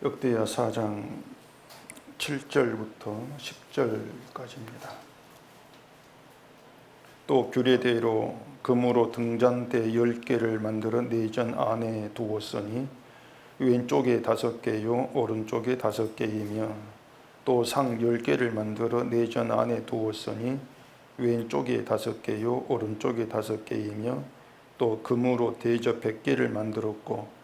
역대하 4장 7절부터 10절까지입니다. 또 규례대로 금으로 등잔대 10개를 만들어 내전 안에 두었으니 왼쪽에 5개요 오른쪽에 5개이며 또 상 10개를 만들어 내전 안에 두었으니 왼쪽에 5개요 오른쪽에 5개이며 또 금으로 대접 100개를 만들었고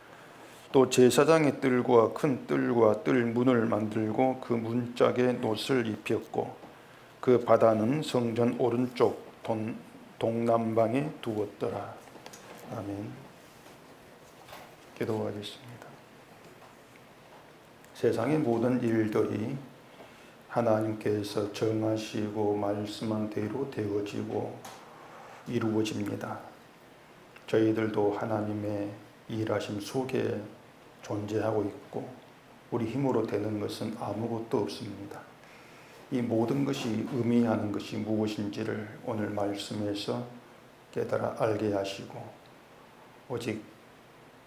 또 제사장의 뜰과 큰 뜰과 뜰 문을 만들고 그 문짝에 놋을 입혔고 그 바다는 성전 오른쪽 동남방에 두었더라. 아멘. 기도하겠습니다. 세상의 모든 일들이 하나님께서 정하시고 말씀한 대로 되어지고 이루어집니다. 저희들도 하나님의 일하심 속에 존재하고 있고 우리 힘으로 되는 것은 아무것도 없습니다. 이 모든 것이 의미하는 것이 무엇인지를 오늘 말씀에서 깨달아 알게 하시고 오직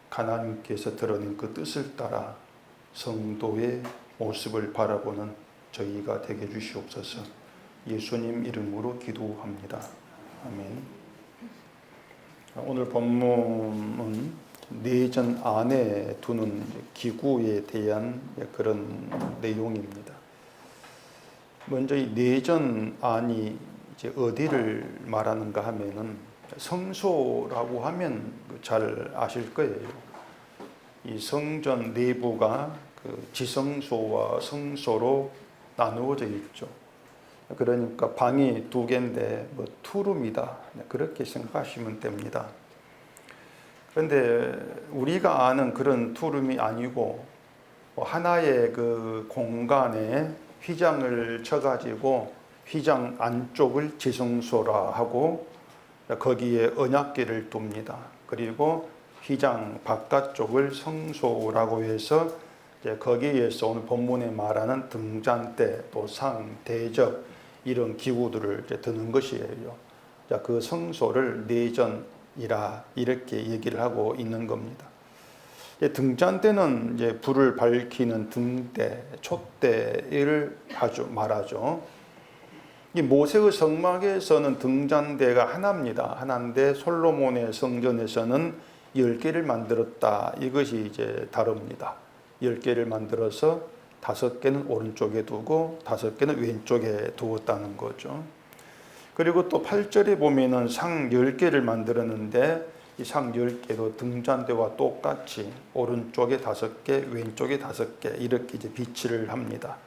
하나님께서 드러낸 그 뜻을 따라 성도의 모습을 바라보는 저희가 되게 주시옵소서. 예수님 이름으로 기도합니다. 아멘. 오늘 본문은 내전 안에 두는 기구에 대한 그런 내용입니다. 먼저 이 내전 안이 이제 어디를 말하는가 하면은 성소라고 하면 잘 아실 거예요. 이 성전 내부가 그 지성소와 성소로 나누어져 있죠. 그러니까 방이 2개인데 뭐 투룸이다 그렇게 생각하시면 됩니다. 그런데 우리가 아는 그런 투룸이 아니고 하나의 그 공간에 휘장을 쳐가지고 휘장 안쪽을 지성소라 하고 거기에 언약궤를 둡니다. 그리고 휘장 바깥쪽을 성소라고 해서 이제 거기에서 오늘 본문에 말하는 등잔대, 또 상, 대접 이런 기구들을 이제 드는 것이에요. 자, 그 성소를 내전이라 이렇게 얘기를 하고 있는 겁니다. 등잔대는 이제 불을 밝히는 등대, 촛대를 말하죠. 이 모세의 성막에서는 등잔대가 하나입니다. 하나인데 솔로몬의 성전에서는 10개를 만들었다. 이것이 이제 다릅니다. 10개를 만들어서 5개는 오른쪽에 두고 5개는 왼쪽에 두었다는 거죠. 그리고 또 8절에 보면은 상 10개를 만들었는데 이 상 10개도 등잔대와 똑같이 오른쪽에 5개, 왼쪽에 5개 이렇게 이제 비치를 합니다.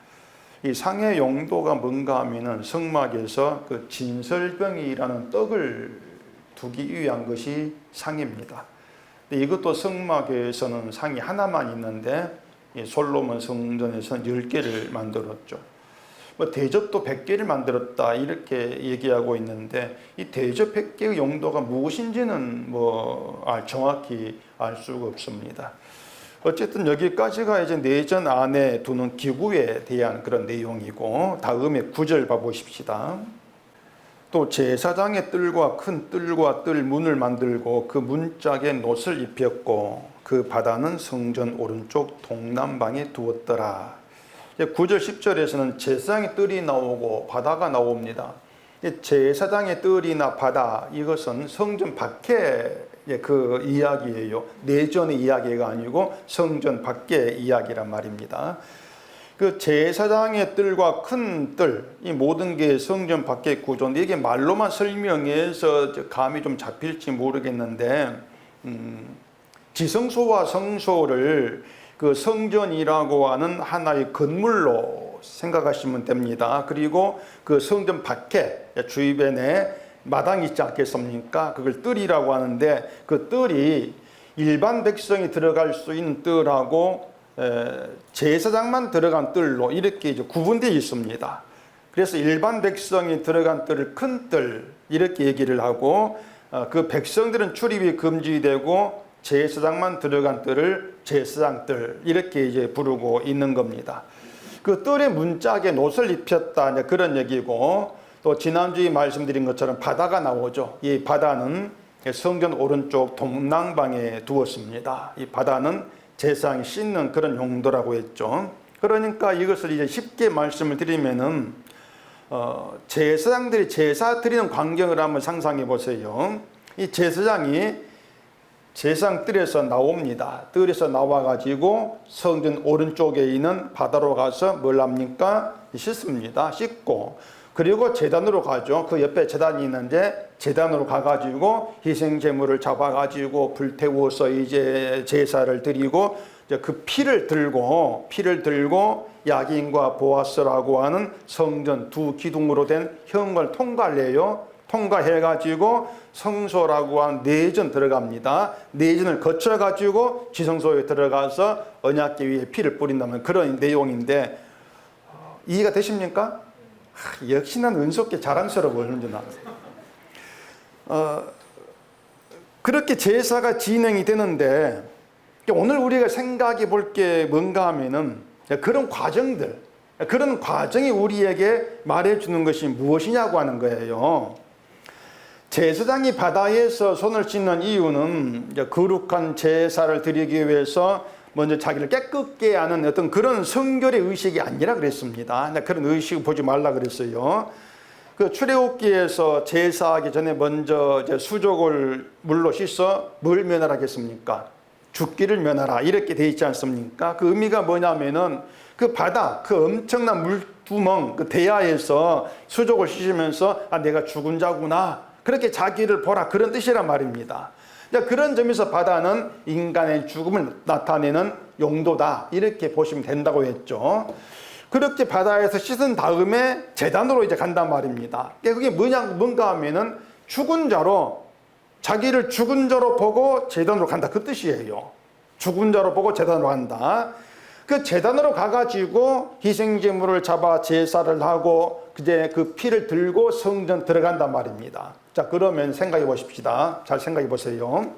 이 상의 용도가 뭔가 하면은 성막에서 그 진설병이라는 떡을 두기 위한 것이 상입니다. 근데 이것도 성막에서는 상이 하나만 있는데 이 솔로몬 성전에서는 10개를 만들었죠. 뭐 대접도 100개를 만들었다 이렇게 얘기하고 있는데 이 대접 100개의 용도가 무엇인지는 뭐 정확히 알 수가 없습니다. 어쨌든 여기까지가 이제 내전 안에 두는 기구에 대한 그런 내용이고 다음에 9절 봐보십시다. 또 제사장의 뜰과 큰 뜰과 뜰 문을 만들고 그 문짝에 놋을 입혔고 그 바다는 성전 오른쪽 동남방에 두었더라. 9절 10절에서는 제사장의 뜰이 나오고 바다가 나옵니다. 제사장의 뜰이나 바다 이것은 성전 밖에 그 이야기예요. 내전의 이야기가 아니고 성전 밖의 이야기란 말입니다. 그 제사장의 뜰과 큰 뜰, 이 모든 게 성전 밖의 구조인데 이게 말로만 설명해서 감이 좀 잡힐지 모르겠는데 지성소와 성소를 그 성전이라고 하는 하나의 건물로 생각하시면 됩니다. 그리고 그 성전 밖에 주위변에 마당이 있지 않겠습니까? 그걸 뜰이라고 하는데 그 뜰이 일반 백성이 들어갈 수 있는 뜰하고 제사장만 들어간 뜰로 이렇게 이제 구분되어 있습니다. 그래서 일반 백성이 들어간 뜰을 큰 뜰 이렇게 얘기를 하고 그 백성들은 출입이 금지되고 제사장만 들어간 뜰을 제사장 뜰 이렇게 이제 부르고 있는 겁니다. 그 뜰의 문짝에 놋을 입혔다 그런 얘기고 또 지난주에 말씀드린 것처럼 바다가 나오죠. 이 바다는 성전 오른쪽 동남방에 두었습니다. 이 바다는 제사장이 씻는 그런 용도라고 했죠. 그러니까 이것을 이제 쉽게 말씀을 드리면은 제사장들이 제사 드리는 광경을 한번 상상해 보세요. 이 제사장이 제사장 뜰에서 나옵니다. 뜰에서 나와가지고 성전 오른쪽에 있는 바다로 가서 뭘 합니까? 씻습니다. 씻고 그리고 제단으로 가죠. 그 옆에 제단이 있는데 제단으로 가가지고 희생 제물을 잡아가지고 불태워서 이제 제사를 드리고 이제 그 피를 들고 야긴과 보아스라고 하는 성전 두 기둥으로 된 형을 통과해요. 통과해가지고 성소라고 하는 내전 들어갑니다. 내전을 거쳐가지고 지성소에 들어가서 언약궤 위에 피를 뿌린다는 그런 내용인데 이해가 되십니까? 역시나 은속계 자랑스러워요. 그렇게 제사가 진행이 되는데 오늘 우리가 생각해 볼 게 뭔가 하면은 그런 과정들, 그런 과정이 우리에게 말해주는 것이 무엇이냐고 하는 거예요. 제사장이 바다에서 손을 씻는 이유는 거룩한 제사를 드리기 위해서 먼저 자기를 깨끗게 하는 어떤 그런 성결의 의식이 아니라 그랬습니다. 그런 의식을 보지 말라 그랬어요. 그 출애굽기에서 제사하기 전에 먼저 이제 수족을 물로 씻어 뭘 면하라겠습니까? 죽기를 면하라 이렇게 돼 있지 않습니까? 그 의미가 뭐냐면은 그 바다, 그 엄청난 물두멍, 그 대야에서 수족을 씻으면서 내가 죽은 자구나 그렇게 자기를 보라 그런 뜻이란 말입니다. 그런 점에서 바다는 인간의 죽음을 나타내는 용도다 이렇게 보시면 된다고 했죠. 그렇게 바다에서 씻은 다음에 제단으로 이제 간단 말입니다. 그게 뭔가 하면은 죽은 자로 자기를 죽은 자로 보고 제단으로 간다 그 뜻이에요. 죽은 자로 보고 제단으로 간다. 그 제단으로 가가지고 희생제물을 잡아 제사를 하고 이제 그 피를 들고 성전 들어간단 말입니다. 자, 그러면 생각해 보십시다. 잘 생각해 보세요.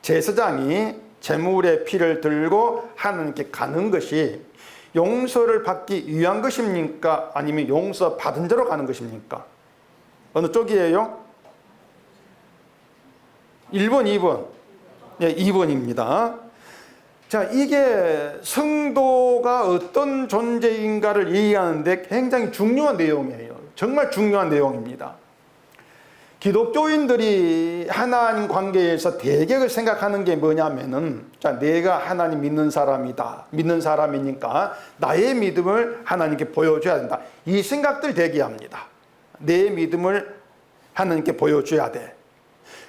제사장이 제물의 피를 들고 하나님께 가는 것이 용서를 받기 위한 것입니까? 아니면 용서 받은 자로 가는 것입니까? 어느 쪽이에요? 1번, 2번. 네, 2번입니다. 자, 이게 성도가 어떤 존재인가를 이해하는데 굉장히 중요한 내용이에요. 정말 중요한 내용입니다. 기독교인들이 하나님 관계에서 대개를 생각하는 게 뭐냐면은 자, 내가 하나님 믿는 사람이다. 믿는 사람이니까 나의 믿음을 하나님께 보여줘야 된다. 이 생각들 대개합니다. 내 믿음을 하나님께 보여줘야 돼.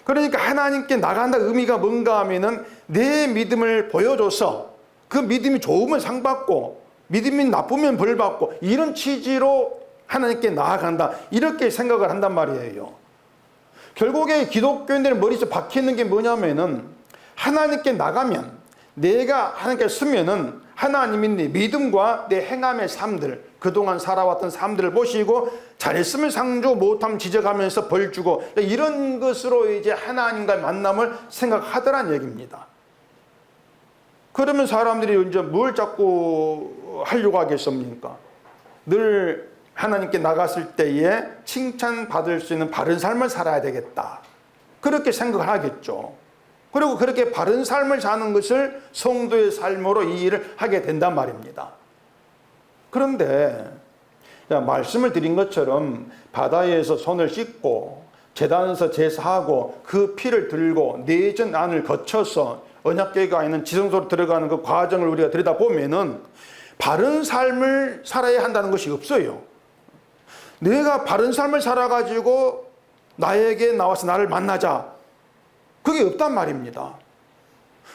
그러니까 하나님께 나간다 의미가 뭔가 하면은 내 믿음을 보여줘서 그 믿음이 좋으면 상 받고 믿음이 나쁘면 벌 받고 이런 취지로 하나님께 나아간다. 이렇게 생각을 한단 말이에요. 결국에 기독교인들의 머릿속에 박혀있는 게 뭐냐면은 하나님께 나가면 내가 하나님께 서면은 하나님이 내 믿음과 내 행함의 삶들 그동안 살아왔던 삶들을 보시고 잘했으면 상 주고 못하면 지적하면서 벌 주고 이런 것으로 이제 하나님과의 만남을 생각하더란 얘기입니다. 그러면 사람들이 이제 뭘 자꾸 하려고 하겠습니까? 늘 하나님께 나갔을 때에 칭찬받을 수 있는 바른 삶을 살아야 되겠다. 그렇게 생각을 하겠죠. 그리고 그렇게 바른 삶을 사는 것을 성도의 삶으로 이 일을 하게 된단 말입니다. 그런데 말씀을 드린 것처럼 바다에서 손을 씻고 제단에서 제사하고 그 피를 들고 내전 안을 거쳐서 언약궤가 있는 지성소로 들어가는 그 과정을 우리가 들여다보면은 바른 삶을 살아야 한다는 것이 없어요. 내가 바른 삶을 살아가지고 나에게 나와서 나를 만나자. 그게 없단 말입니다.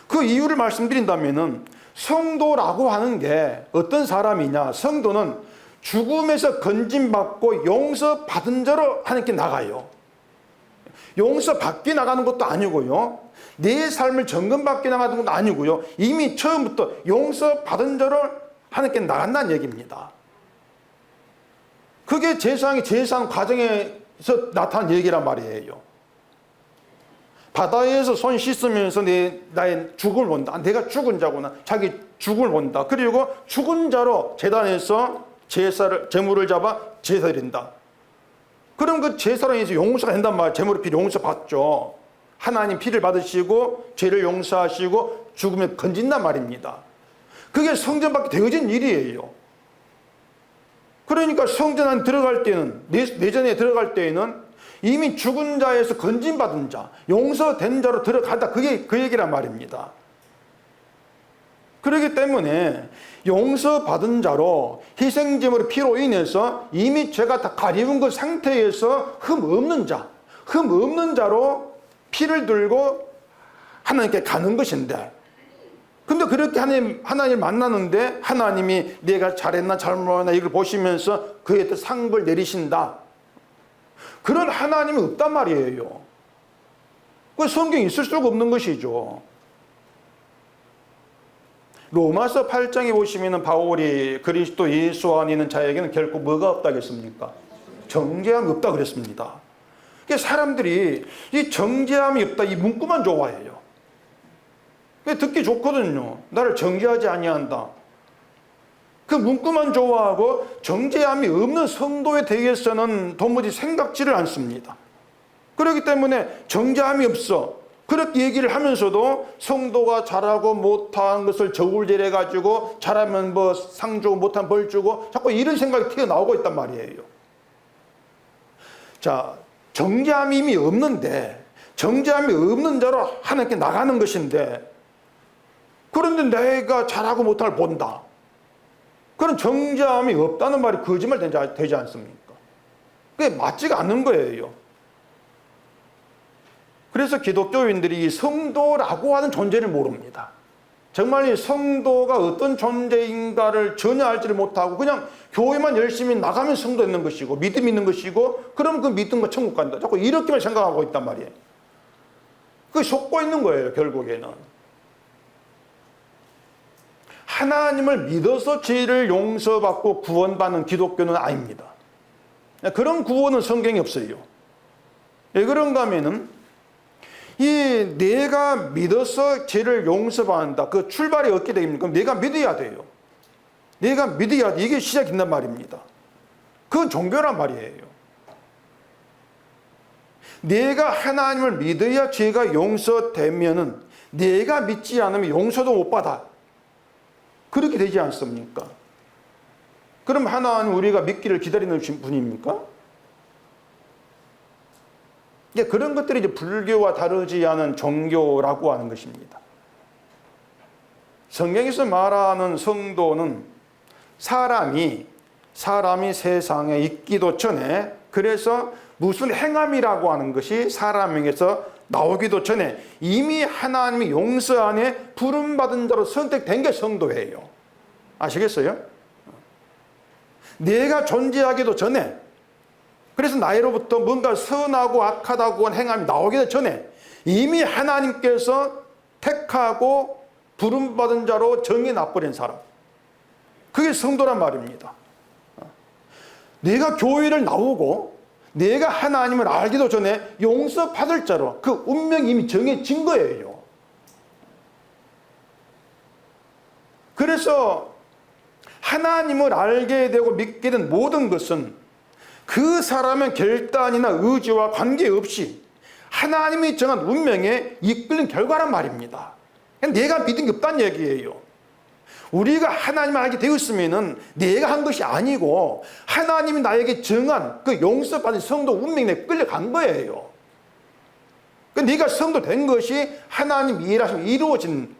그 이유를 말씀드린다면은 성도라고 하는 게 어떤 사람이냐. 성도는 죽음에서 건짐받고 용서받은 자로 하나님께 나가요. 용서받기 나가는 것도 아니고요. 내 삶을 점검받기 나가는 것도 아니고요. 이미 처음부터 용서받은 자로 하나님께 나간다는 얘기입니다. 그게 제사장이 제사하는 과정에서 나타난 얘기란 말이에요. 바다에서 손 씻으면서 나의 죽음을 본다. 내가 죽은 자구나. 자기 죽음을 본다. 그리고 죽은 자로 제단에서 제물을 잡아 제사드린다. 그럼 그 제사로 인해서 용서가 된단 말이에요. 제물의 피를 용서받죠. 하나님 피를 받으시고 죄를 용서하시고 죽으면 건진단 말입니다. 그게 성전 밖에 되어진 일이에요. 그러니까 성전 안에 들어갈 때는, 내전에 들어갈 때에는 이미 죽은 자에서 건진받은 자, 용서된 자로 들어간다. 그게 그 얘기란 말입니다. 그렇기 때문에 용서받은 자로 희생제물의 피로 인해서 이미 죄가 다 가리운 그 상태에서 흠 없는 자로 피를 들고 하나님께 가는 것인데, 근데 그렇게 하나님을 만나는데 하나님이 내가 잘했나 잘못했나 이걸 보시면서 그에 대해 상을 내리신다. 그런 하나님이 없단 말이에요. 그 성경에 있을 수가 없는 것이죠. 로마서 8장에 보시면 바울이 그리스도 예수 안에 있는 자에게는 결코 뭐가 없다겠습니까? 정죄함이 없다 그랬습니다. 사람들이 이 정죄함이 없다 이 문구만 좋아해요. 듣기 좋거든요. 나를 정죄하지 아니한다. 그 문구만 좋아하고 정죄함이 없는 성도에 대해서는 도무지 생각지를 않습니다. 그렇기 때문에 정죄함이 없어. 그렇게 얘기를 하면서도 성도가 잘하고 못한 것을 저울질해 가지고 잘하면 뭐 상 주고 못하면 벌 주고 자꾸 이런 생각이 튀어나오고 있단 말이에요. 자, 정죄함이 이미 없는데, 정죄함이 없는 자로 하나님께 나가는 것인데, 그런데 내가 잘하고 못한 걸 본다. 그런 정죄함이 없다는 말이 거짓말 되지 않습니까? 그게 맞지가 않는 거예요. 그래서 기독교인들이 성도라고 하는 존재를 모릅니다. 정말 이 성도가 어떤 존재인가를 전혀 알지를 못하고 그냥 교회만 열심히 나가면 성도 있는 것이고 믿음 있는 것이고 그럼 그 믿음과 천국 간다. 자꾸 이렇게만 생각하고 있단 말이에요. 그게 속고 있는 거예요, 결국에는. 하나님을 믿어서 죄를 용서받고 구원받는 기독교는 아닙니다. 그런 구원은 성경에 없어요. 왜 그런가 하면은 이 내가 믿어서 죄를 용서받는다. 그 출발이 어떻게 됩니까? 그럼 내가 믿어야 돼요. 내가 믿어야 돼. 이게 시작인단 말입니다. 그건 종교란 말이에요. 내가 하나님을 믿어야 죄가 용서되면은 내가 믿지 않으면 용서도 못 받아. 그렇게 되지 않습니까? 그럼 하나님 우리가 믿기를 기다리는 분입니까? 그런 것들이 이제 불교와 다르지 않은 종교라고 하는 것입니다. 성경에서 말하는 성도는 사람이 세상에 있기도 전에, 그래서 무슨 행함이라고 하는 것이 사람에게서 나오기도 전에 이미 하나님의 용서 안에 부름받은 자로 선택된 게 성도예요. 아시겠어요? 내가 존재하기도 전에, 그래서 나로부터 뭔가 선하고 악하다고 한 행함이 나오기 전에 이미 하나님께서 택하고 부름받은 자로 정해놔버린 사람, 그게 성도란 말입니다. 내가 교회를 나오고 내가 하나님을 알기도 전에 용서받을 자로 그 운명이 이미 정해진 거예요. 그래서 하나님을 알게 되고 믿게 된 모든 것은 그 사람의 결단이나 의지와 관계없이 하나님이 정한 운명에 이끌린 결과란 말입니다. 내가 믿은 게 없다는 얘기예요. 우리가 하나님을 알게 되었으면은 내가 한 것이 아니고 하나님이 나에게 정한 그 용서받은 성도 운명에 끌려간 거예요. 네가 성도 된 것이 하나님 일하시면 이루어진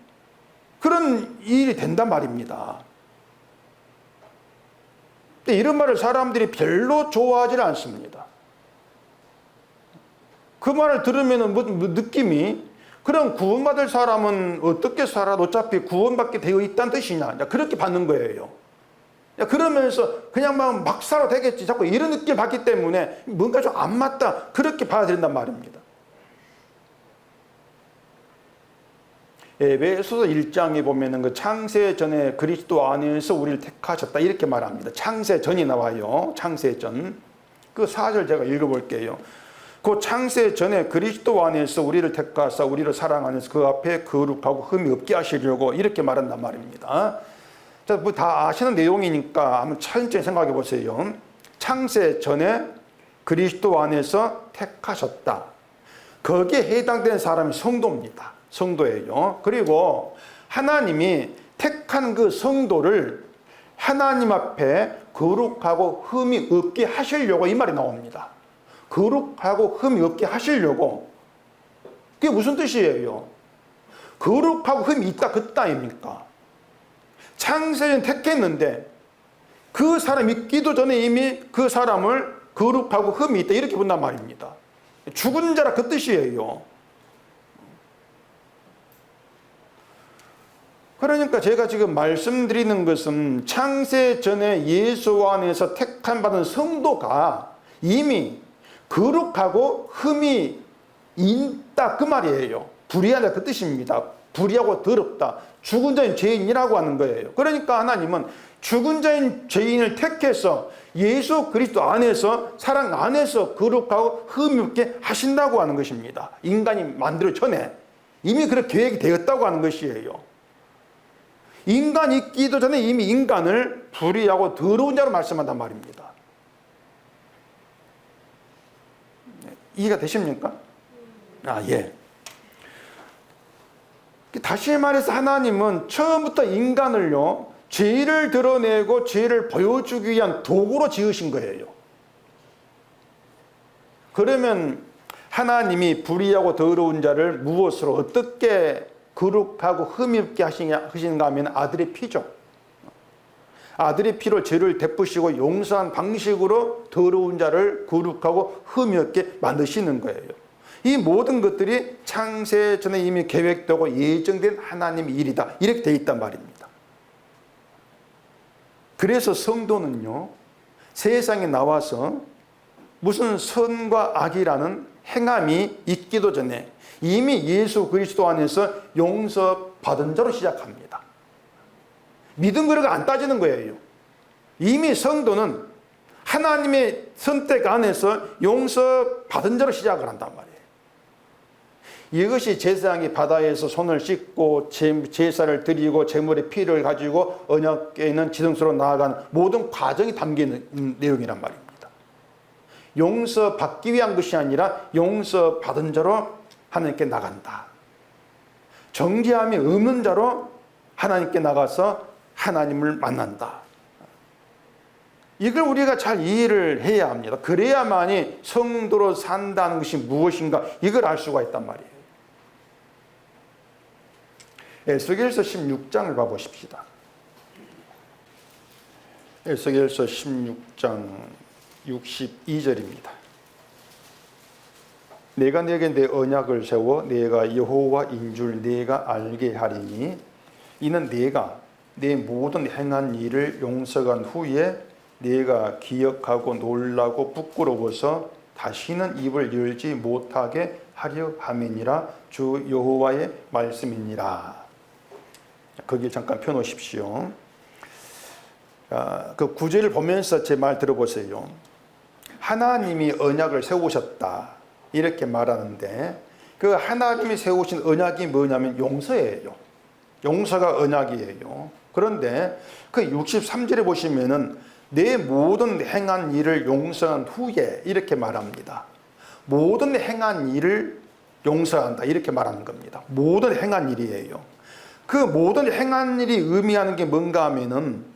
그런 일이 된단 말입니다. 근데 이런 말을 사람들이 별로 좋아하지 않습니다. 그 말을 들으면 뭐 느낌이, 그럼 구원받을 사람은 어떻게 살아도 어차피 구원받게 되어 있다는 뜻이냐, 그렇게 받는 거예요. 그러면서 그냥 막 살아도 되겠지, 자꾸 이런 느낌을 받기 때문에 뭔가 좀 안 맞다, 그렇게 받아들인단 말입니다. 에베소서 1장에 보면은 그 창세 전에 그리스도 안에서 우리를 택하셨다 이렇게 말합니다. 창세 전이 나와요. 창세 전. 그 4절 제가 읽어볼게요. 그 창세 전에 그리스도 안에서 우리를 택하사 우리를 사랑하면서 그 앞에 거룩하고 흠이 없게 하시려고 이렇게 말한단 말입니다. 자, 뭐 다 아시는 내용이니까 한번 천천히 생각해 보세요. 창세 전에 그리스도 안에서 택하셨다. 거기에 해당되는 사람이 성도입니다. 성도예요. 그리고 하나님이 택한 그 성도를 하나님 앞에 거룩하고 흠이 없게 하시려고 이 말이 나옵니다. 거룩하고 흠이 없게 하시려고. 그게 무슨 뜻이에요? 거룩하고 흠이 있다 그 따입니까? 창세전 택했는데 그 사람이 있기도 전에 이미 그 사람을 거룩하고 흠이 있다 이렇게 본단 말입니다. 죽은 자라 그 뜻이에요. 그러니까 제가 지금 말씀드리는 것은 창세전에 예수 안에서 택함 받은 성도가 이미 거룩하고 흠이 있다 그 말이에요. 불의하다 그 뜻입니다. 불의하고 더럽다. 죽은 자인 죄인이라고 하는 거예요. 그러니까 하나님은 죽은 자인 죄인을 택해서 예수 그리스도 안에서 사랑 안에서 거룩하고 흠이 없게 하신다고 하는 것입니다. 인간이 만들어 전에 이미 그렇게 계획이 되었다고 하는 것이에요. 인간이 있기도 전에 이미 인간을 불의하고 더러운 자로 말씀한단 말입니다. 이해가 되십니까? 예. 다시 말해서 하나님은 처음부터 인간을요, 죄를 드러내고 죄를 보여주기 위한 도구로 지으신 거예요. 그러면 하나님이 불의하고 더러운 자를 무엇으로 어떻게 거룩하고 흠이 없게 하시는가 하면 아들의 피죠. 아들의 피로 죄를 되푸시고 용서한 방식으로 더러운 자를 거룩하고 흠이 없게 만드시는 거예요. 이 모든 것들이 창세 전에 이미 계획되고 예정된 하나님의 일이다. 이렇게 되어 있단 말입니다. 그래서 성도는요, 세상에 나와서 무슨 선과 악이라는 행함이 있기도 전에 이미 예수 그리스도 안에서 용서받은 자로 시작합니다. 믿음 그릇 안 따지는 거예요. 이미 성도는 하나님의 선택 안에서 용서받은 자로 시작을 한단 말이에요. 이것이 제사장이 바다에서 손을 씻고 제사를 드리고 제물의 피를 가지고 언약궤에 있는 지성소로 나아가는 모든 과정이 담긴 내용이란 말입니다. 용서받기 위한 것이 아니라 용서받은 자로 하나님께 나간다. 정죄함이 없는 자로 하나님께 나가서 하나님을 만난다. 이걸 우리가 잘 이해를 해야 합니다. 그래야만이 성도로 산다는 것이 무엇인가 이걸 알 수가 있단 말이에요. 에스겔서 16장을 봐보십시다. 에스겔서 16장 62절입니다. 내가 내게 내 언약을 세워 내가 여호와인 줄 내가 알게 하리니 이는 내가 내 모든 행한 일을 용서한 후에 내가 기억하고 놀라고 부끄러워서 다시는 입을 열지 못하게 하려 함이니라. 주 여호와의 말씀이니라. 거기 잠깐 펴놓으십시오. 그 구절을 보면서 제 말 들어보세요. 하나님이 언약을 세우셨다 이렇게 말하는데 그 하나님이 세우신 언약이 뭐냐면 용서예요. 용서가 언약이에요. 그런데 그 63절에 보시면은 내 모든 행한 일을 용서한 후에 이렇게 말합니다. 모든 행한 일을 용서한다 이렇게 말하는 겁니다. 모든 행한 일이에요. 그 모든 행한 일이 의미하는 게 뭔가 하면은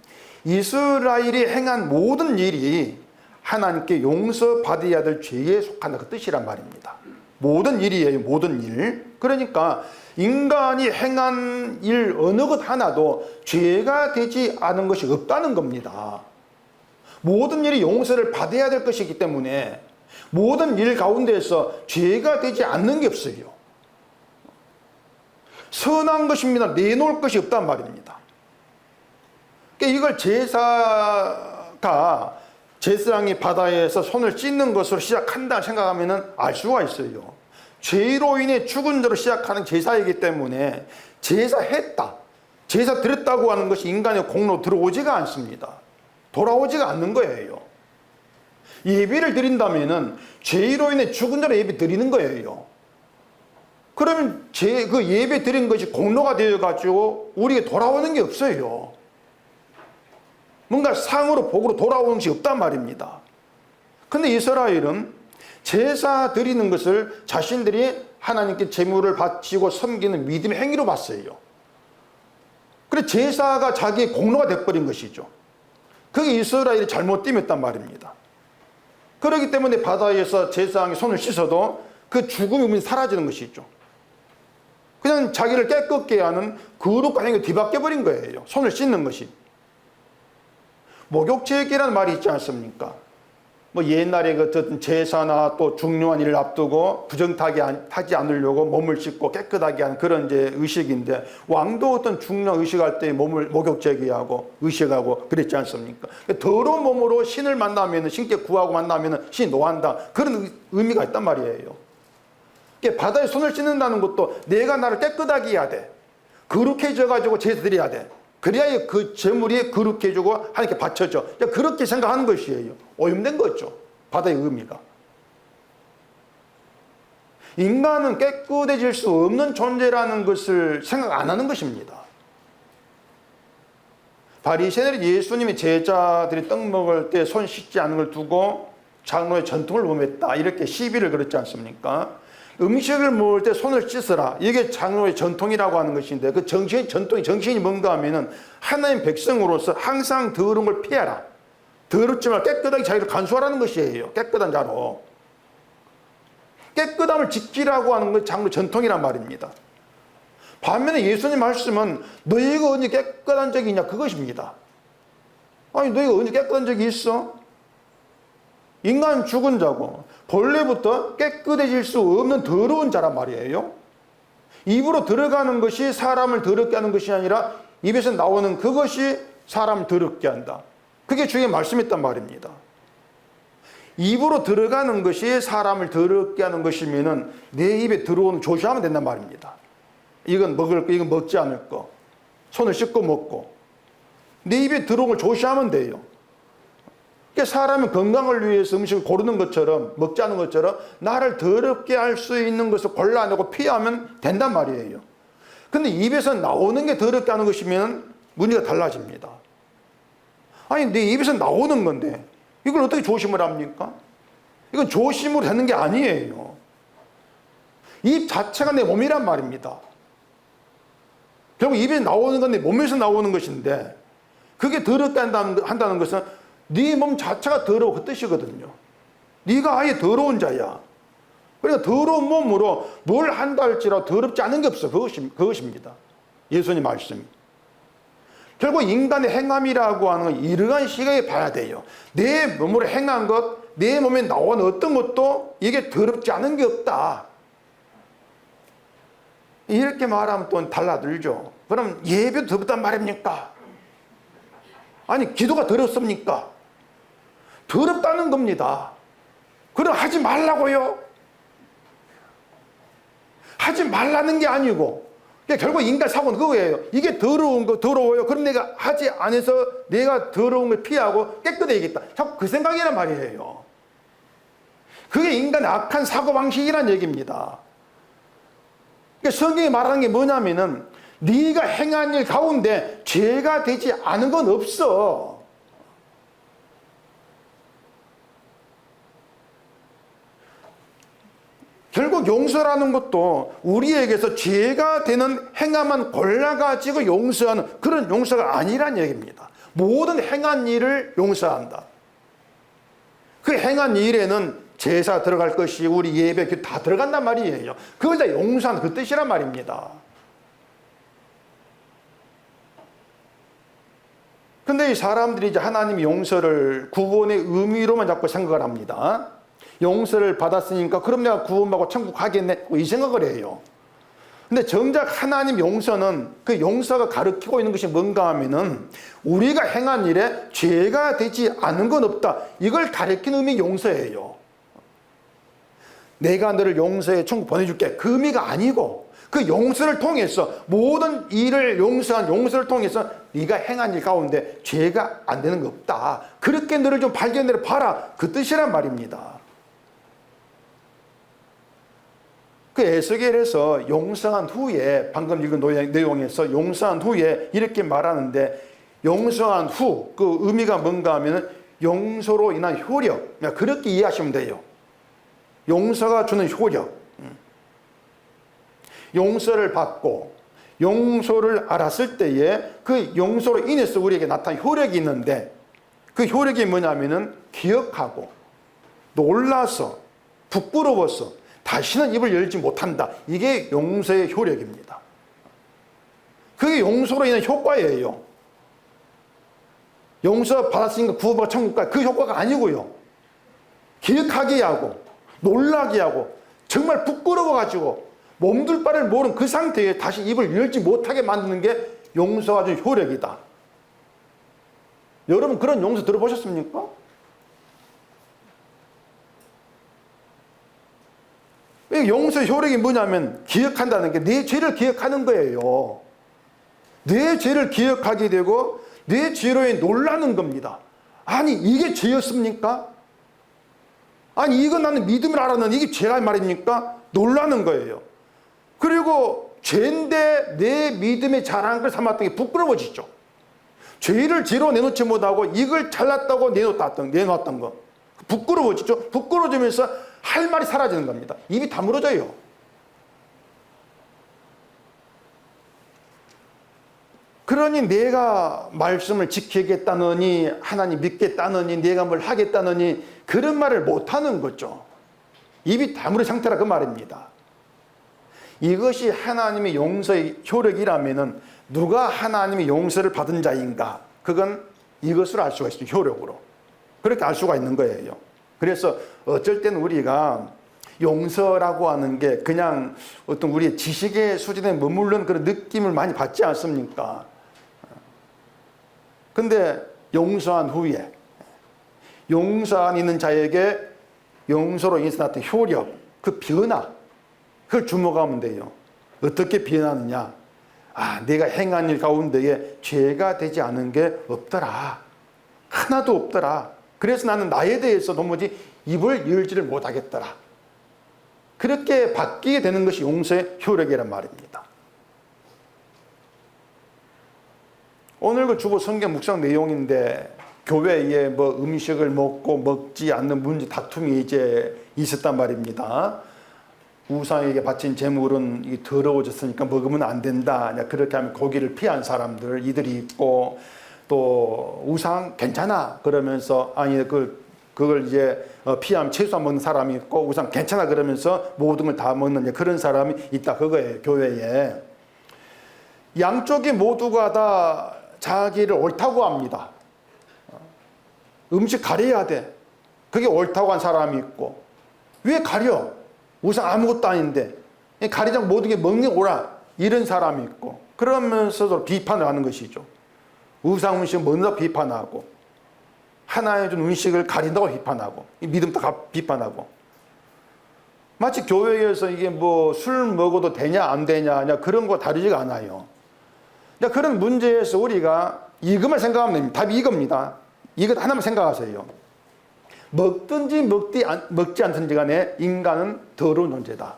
이스라엘이 행한 모든 일이 하나님께 용서받아야 될 죄에 속한다 그 뜻이란 말입니다. 모든 일이에요. 모든 일. 그러니까 인간이 행한 일 어느 것 하나도 죄가 되지 않은 것이 없다는 겁니다. 모든 일이 용서를 받아야 될 것이기 때문에 모든 일 가운데에서 죄가 되지 않는 게 없어요. 선한 것입니다. 내놓을 것이 없단 말입니다. 그러니까 이걸 제사가 제사장이 바다에서 손을 씻는 것으로 시작한다 생각하면 알 수가 있어요. 죄로 인해 죽은 자로 시작하는 제사이기 때문에 제사했다, 제사 드렸다고 하는 것이 인간의 공로 들어오지가 않습니다. 돌아오지가 않는 거예요. 예배를 드린다면은 죄로 인해 죽은 자로 예배 드리는 거예요. 그러면 그 예배 드린 것이 공로가 되어가지고 우리에게 돌아오는 게 없어요. 뭔가 상으로 복으로 돌아오는 것이 없단 말입니다. 근데 이스라엘은 제사 드리는 것을 자신들이 하나님께 제물을 바치고 섬기는 믿음의 행위로 봤어요. 그래 제사가 자기의 공로가 돼버린 것이죠. 그게 이스라엘이 잘못됨이었단 말입니다. 그렇기 때문에 바다에서 제사장이 손을 씻어도 그 죽음의 의미는 사라지는 것이죠. 그냥 자기를 깨끗게 하는 거룩한 행위를 뒤바뀌어버린 거예요. 손을 씻는 것이. 목욕제기라는 말이 있지 않습니까? 뭐 옛날에 그 제사나 또 중요한 일을 앞두고 부정타게 하지 않으려고 몸을 씻고 깨끗하게 하는 그런 이제 의식인데, 왕도 어떤 중요한 의식할 때 몸을 목욕제기하고 의식하고 그랬지 않습니까? 더러운 몸으로 신을 만나면, 신께 구하고 만나면 신이 노한다, 그런 의미가 있단 말이에요. 바다에 손을 씻는다는 것도 내가 나를 깨끗하게 해야 돼. 거룩해져 가지고 제사 드려야 돼. 그래야 그 제물이 거룩해지고 하나님께 바쳐져. 그렇게 생각하는 것이에요. 오염된 거죠. 바다의 의미가. 인간은 깨끗해질 수 없는 존재라는 것을 생각 안 하는 것입니다. 바리새인들이 예수님이 제자들이 떡 먹을 때 손 씻지 않는 걸 두고 장로의 전통을 범했다, 이렇게 시비를 걸었지 않습니까? 음식을 먹을 때 손을 씻어라, 이게 장로의 전통이라고 하는 것인데, 그 정신이 뭔가 하면은 하나님 백성으로서 항상 더러운 걸 피해라, 더럽지만 깨끗하게 자기를 간수하라는 것이에요. 깨끗한 자로 깨끗함을 지키라고 하는 건 장로 전통이란 말입니다. 반면에 예수님 말씀은 너희가 언제 깨끗한 적이 있냐, 그것입니다. 아니 너희가 언제 깨끗한 적이 있어? 인간 죽은 자고 본래부터 깨끗해질 수 없는 더러운 자란 말이에요. 입으로 들어가는 것이 사람을 더럽게 하는 것이 아니라 입에서 나오는 그것이 사람을 더럽게 한다. 그게 주의 말씀이었단 말입니다. 입으로 들어가는 것이 사람을 더럽게 하는 것이면은 내 입에 들어오는 조심하면 된단 말입니다. 이건 먹을 거, 이건 먹지 않을 거, 손을 씻고 먹고 내 입에 들어온 걸 조심하면 돼요. 사람의 건강을 위해서 음식을 고르는 것처럼, 먹지 않은 것처럼 나를 더럽게 할 수 있는 것을 골라내고 피하면 된단 말이에요. 근데 입에서 나오는 게 더럽게 하는 것이면 문제가 달라집니다. 아니 내 입에서 나오는 건데 이걸 어떻게 조심을 합니까? 이건 조심으로 되는 게 아니에요. 입 자체가 내 몸이란 말입니다. 결국 입에 나오는 건 내 몸에서 나오는 것인데, 그게 더럽게 한다는 것은 네 몸 자체가 더러워, 그 뜻이거든요. 네가 아예 더러운 자야. 그러니까 더러운 몸으로 뭘 한다 할지라도 더럽지 않은 게 없어. 그것입니다. 예수님 말씀이. 결국 인간의 행함이라고 하는 건 이러한 시각에 봐야 돼요. 내 몸으로 행한 것, 내 몸에 나온 어떤 것도 이게 더럽지 않은 게 없다, 이렇게 말하면 또 달라들죠. 그럼 예배도 더럽단 말입니까? 아니 기도가 더럽습니까? 더럽다는 겁니다. 그럼 하지 말라고요? 하지 말라는 게 아니고, 결국 인간 사고는 그거예요. 이게 더러운 거 더러워요. 그럼 내가 하지 않아서 내가 더러운 걸 피하고 깨끗해야겠다, 자꾸 그 생각이란 말이에요. 그게 인간의 악한 사고방식이란 얘기입니다. 그러니까 성경이 말하는 게 뭐냐면은 네가 행한 일 가운데 죄가 되지 않은 건 없어. 결국 용서라는 것도 우리에게서 죄가 되는 행함만 골라가지고 용서하는 그런 용서가 아니란 얘기입니다. 모든 행한 일을 용서한다. 그 행한 일에는 제사 들어갈 것이, 우리 예배 다 들어간단 말이에요. 그걸 다 용서하는 그 뜻이란 말입니다. 근데 이 사람들이 이제 하나님의 용서를 구원의 의미로만 자꾸 생각을 합니다. 용서를 받았으니까 그럼 내가 구원받고 천국 가겠네, 이 생각을 해요. 근데 정작 하나님 용서는, 그 용서가 가르치고 있는 것이 뭔가 하면은 우리가 행한 일에 죄가 되지 않은 건 없다, 이걸 가르치는 의미 용서예요. 내가 너를 용서해 천국 보내줄게, 그 의미가 아니고, 그 용서를 통해서, 모든 일을 용서한 용서를 통해서 네가 행한 일 가운데 죄가 안 되는 거 없다, 그렇게 너를 좀 발견해 봐라, 그 뜻이란 말입니다. 그 에스겔에서 용서한 후에, 방금 읽은 내용에서 용서한 후에 이렇게 말하는데, 용서한 후 그 의미가 뭔가 하면 용서로 인한 효력, 그렇게 이해하시면 돼요. 용서가 주는 효력, 용서를 받고 용서를 알았을 때에 그 용서로 인해서 우리에게 나타난 효력이 있는데, 그 효력이 뭐냐면은 기억하고 놀라서 부끄러워서 다시는 입을 열지 못한다. 이게 용서의 효력입니다. 그게 용서로 인한 효과예요. 용서 받았으니까 구원받아 천국 가, 그 효과가 아니고요. 기억하게 하고 놀라게 하고 정말 부끄러워가지고 몸둘 바를 모르는 그 상태에 다시 입을 열지 못하게 만드는 게 용서가 준 효력이다. 여러분 그런 용서 들어보셨습니까? 용서 효력이 뭐냐면 기억한다는 게 내 죄를 기억하는 거예요. 내 죄를 기억하게 되고 내 죄로 놀라는 겁니다. 아니 이게 죄였습니까? 아니 이건 나는 믿음을 알았는데 이게 죄란 말입니까? 놀라는 거예요. 그리고 죄인데 내 믿음의 자랑한 걸 삼았던 게 부끄러워지죠. 죄를 죄로 내놓지 못하고 이걸 잘났다고 내놓았던 거 부끄러워지죠. 부끄러워지면서 할 말이 사라지는 겁니다. 입이 다물어져요. 그러니 내가 말씀을 지키겠다느니 하나님 믿겠다느니 내가 뭘 하겠다느니 그런 말을 못하는 거죠. 입이 다물은 상태라 그 말입니다. 이것이 하나님의 용서의 효력이라면은 누가 하나님의 용서를 받은 자인가? 그건 이것으로 알 수가 있어요. 효력으로. 그렇게 알 수가 있는 거예요. 그래서 어쩔 때는 우리가 용서라고 하는 게 그냥 어떤 우리의 지식의 수준에 머무른 그런 느낌을 많이 받지 않습니까? 근데 용서한 후에 용서 안 있는 자에게 용서로 인해서 나타난 효력, 그 변화, 그걸 주목하면 돼요. 어떻게 변하느냐? 아, 내가 행한 일 가운데에 죄가 되지 않은 게 없더라. 하나도 없더라. 그래서 나는 나에 대해서 도무지 입을 열지를 못하겠더라. 그렇게 바뀌게 되는 것이 용서의 효력이란 말입니다. 오늘 그 주보 성경 묵상 내용인데 교회에 뭐 음식을 먹고 먹지 않는 문제 다툼이 이제 있었단 말입니다. 우상에게 바친 제물은 더러워졌으니까 먹으면 안 된다. 그렇게 하면 고기를 피한 사람들 이들이 있고 또 우상 괜찮아 그러면서 아니 그걸 이제 피하면 채소 먹는 사람이 있고 우상 괜찮아 그러면서 모든 걸 다 먹는 그런 사람이 있다 그거예요. 교회에 양쪽이 모두가 다 자기를 옳다고 합니다. 음식 가려야 돼. 그게 옳다고 한 사람이 있고 왜 가려? 우상 아무것도 아닌데 가리자고 모든 게 먹는 게 옳아 이런 사람이 있고 그러면서도 비판을 하는 것이죠. 우상 음식 먹는다고 비판하고 하나의 준 음식을 가린다고 비판하고 믿음도 비판하고 마치 교회에서 이게 뭐 술 먹어도 되냐 안 되냐 그런 거 다르지가 않아요. 그런 문제에서 우리가 이것만 생각하면 됩니다. 답이 이겁니다. 이것 하나만 생각하세요. 먹든지 먹지 않든지 간에 인간은 더러운 존재다.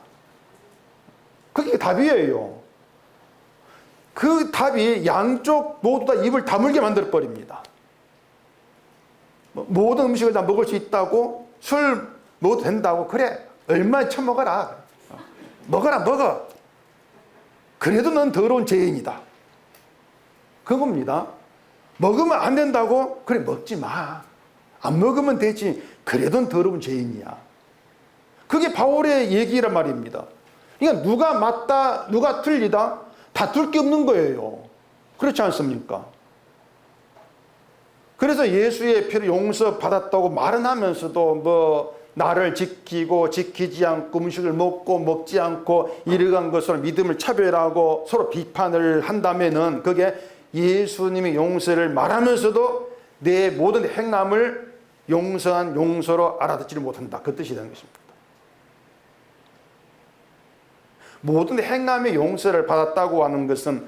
그게 답이에요. 그 답이 양쪽 모두 다 입을 다물게 만들어버립니다. 모든 음식을 다 먹을 수 있다고 술 먹어도 된다고 그래 얼마나 처먹어라 먹어 그래도 넌 더러운 죄인이다 그겁니다. 먹으면 안 된다고 그래 먹지 마 안 먹으면 되지 그래도 더러운 죄인이야. 그게 바울의 얘기란 말입니다. 그러니까 누가 맞다 누가 틀리다 다툴 게 없는 거예요. 그렇지 않습니까? 그래서 예수의 피로 용서받았다고 말은 하면서도 뭐 나를 지키고 지키지 않고 음식을 먹고 먹지 않고 이러한 것으로 믿음을 차별하고 서로 비판을 한다면은 그게 예수님의 용서를 말하면서도 내 모든 행함을 용서한 용서로 알아듣지를 못한다. 그 뜻이 되는 것입니다. 모든 행함의 용서를 받았다고 하는 것은